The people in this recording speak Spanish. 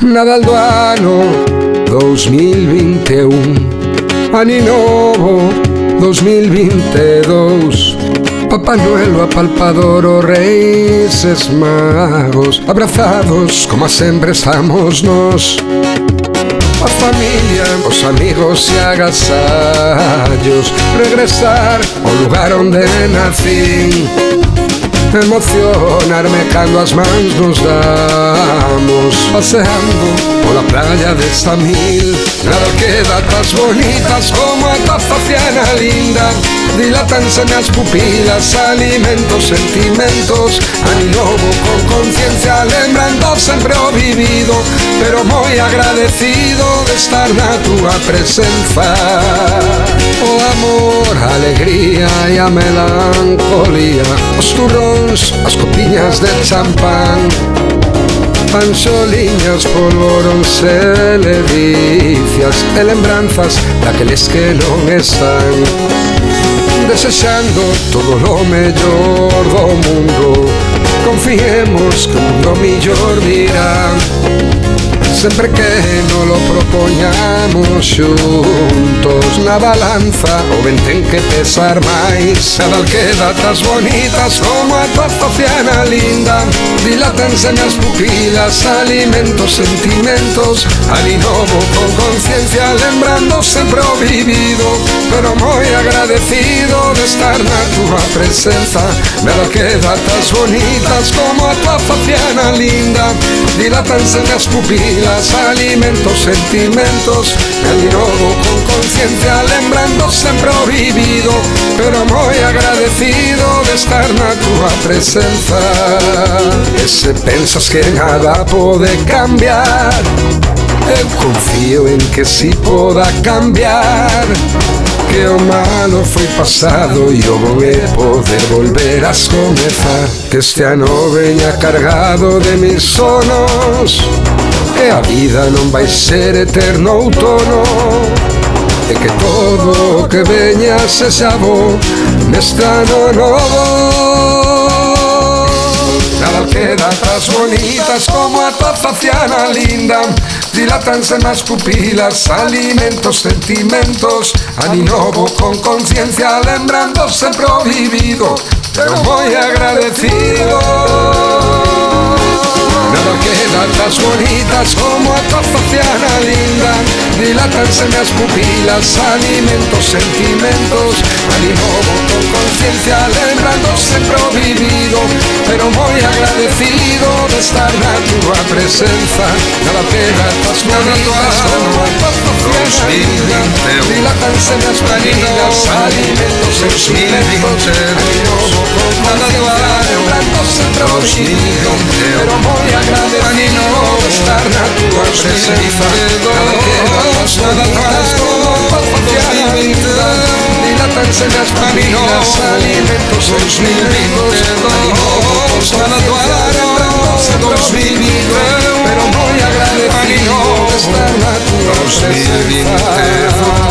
Nadal do ano 2021, Ano novo 2022. Papá Noel, o apalpador, os Reis Magos, abrazados como sempre estamos nós. A familia, os amigos e agasallos, regresar ao lugar onde nací, emocionarme cando as mans nos damos, paseando pola playa de Samil. Nada queda tas bonitas como a tua faciana linda, dilatanse nas pupilas, alimentos, sentimentos. Ano novo con conciencia, lembrando sempre o vivido, pero moi agradecido de estar na tua presenza. O amor, a alegría e a melancolía, os turróns, as copiñas de champán, panxoliñas, polvorons e levicias, e lembranzas daqueles que non están, desexando todo o mellor do mundo. Confiemos que o mundo millor virá, sempre que non lo propoñamos xuntos. Na balanza o ben ten que pesar máis. Nadal que datas bonitas como a tua faciana linda, dilatanse nas pupilas, alimentos, sentimentos. Ano novo con conciencia, lembrando sempre o vivido, pero moi agradecido de estar na tua presenza. Nadal que datas bonitas como a tua faciana linda, dilatanse nas pupilas, alimentos, sentimentos. Ano novo con conciencia, lembrando sempre o vivido, pero moi agradecido de estar na tua presenza. E se pensas que nada pode cambiar, eu confío en que si poda cambiar, que o malo foi pasado e o bo é poder volver a comezar. Que este ano veña cargado de mil sonos, que a vida non vai ser eterno outono, e que todo o que veña sexa bo neste ano novo. Nadal que datas bonitas como a tua faciana linda, dilatanse nas pupilas, alimentos, sentimentos. Ano novo con conciencia, lembrando sempre o vivido, pero moi agradecido. Nada que datas bonitas como a tua faciana linda, dilatanse nas pupilas, alimentos, sentimentos. Ano novo con conciencia, lembrando sempre o vivido, pero moi agradecido de estar na tua presenza. Nada que datas bonitas como a tua faciana linda, dilatanse nas pupilas, alimentos, sentimentos. Ano novo con conciencia, lembrando sempre o vivido, pero moi agradecido de estar na tua presenza. Nada que datas bonitas como a tua faciana linda, dilatanse nas pupilas, alimentos, sentimentos. Ano novo con conciencia, lembrando sempre o vivido, pero moi agradecido de estar na tua presenza.